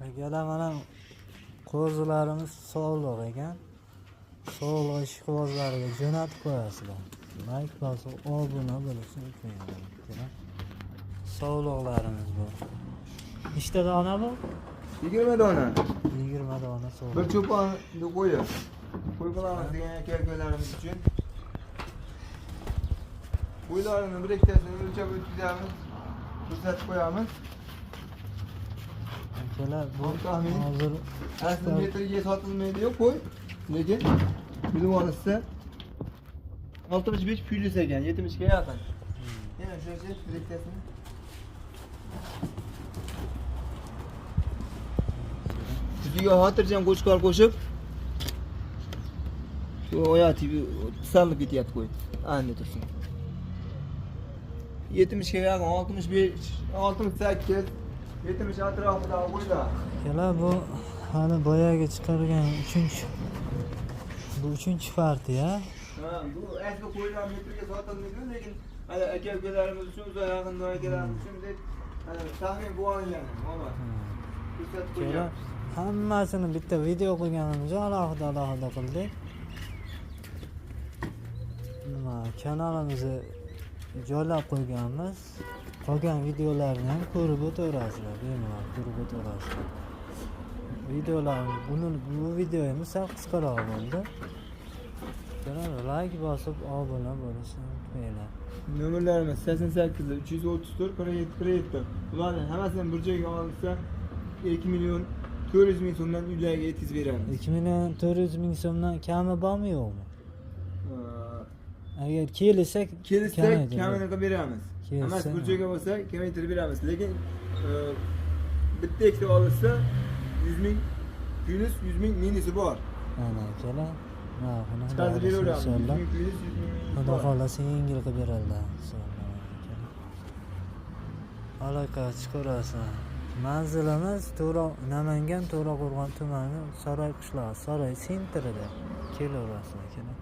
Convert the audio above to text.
Akalar mana qo'zilarimiz sog'liq ekan. Sog'liq ishqibozlariga jo'natib qo'yasizlar. Like bosib obuna bo'lishini aytmayman. Sog'liqlarimiz bu. Nechta dona bu? 20 dona. 20 dona sog'liq. Bir cho'ponni qo'yib. Qo'y qilamiz degan aka-ukalarimiz uchun. Qo'ylarni bir ikkitasini o'lchab o'tkazamiz. Ko'rsatib qo'yamiz. Akalar bu Taxmin. hozir Asli metrga sotilmaydi-yu qo'y. Lekin bilib olishsa 65 plyus ekan, 70 ga yaqin. Yana shuncha bir ikkitasini. Ustiga xotirjam qo'shqor qo'shib shu oyati tisalib ketyapti qo'y. Anne tursin. 70 ga yaqin, 65, 68, 70 atrofida qo'ylar. akalar bu hali boyaga chiqargan 3-chi partiya. Ha, bu asli qo'ylar metrga sotilmaydi, lekin hali aka-ukalarimiz uchun, uzoq yaqinda akalarimiz uchun deb taxmin bu olingan. Mana. Ko'rsatib Akalar qo'ygan. hammasini bitta video qilganimiz alohida qildik. Nima kanalimizga joylab qo'yganmiz. Qolgan videolarni ham ko'rib o'taverasizlar, bemalol ko'rib o'taverasizlar. Videolar bu videomiz sal qisqaroq bo'ldi. Like bosib obuna bo'lishni unutmanglar. Nomerlarimiz 88 334 47. Bularning hammasini bir joyga olsa 2 million 400 ming so'mdan uylarga yetkazib beramiz. 2 million 400 ming so'mdan kami bormi yo'qmi? Agar kelsak Kelsak kamini qilib beramiz. Kelsa- Hammasi bir joyga bo'lsa kamaytirib beramiz. Lekin bitta ikkita olsa 100 ming plyus 100 ming minusi bor. Mana akalar. Narxini Chiqarib beraveramiz. 100 inshaalloh. ming plyus 100 ming minusi Xudo bor. xohlasa yengil qilib beradilar. Aloqa chiqarasizlar. Manzilimiz Namangan To'raqo'rg'on tumani Saroy qishlog'i, Saroy sentrida kelaverasizlar akalar.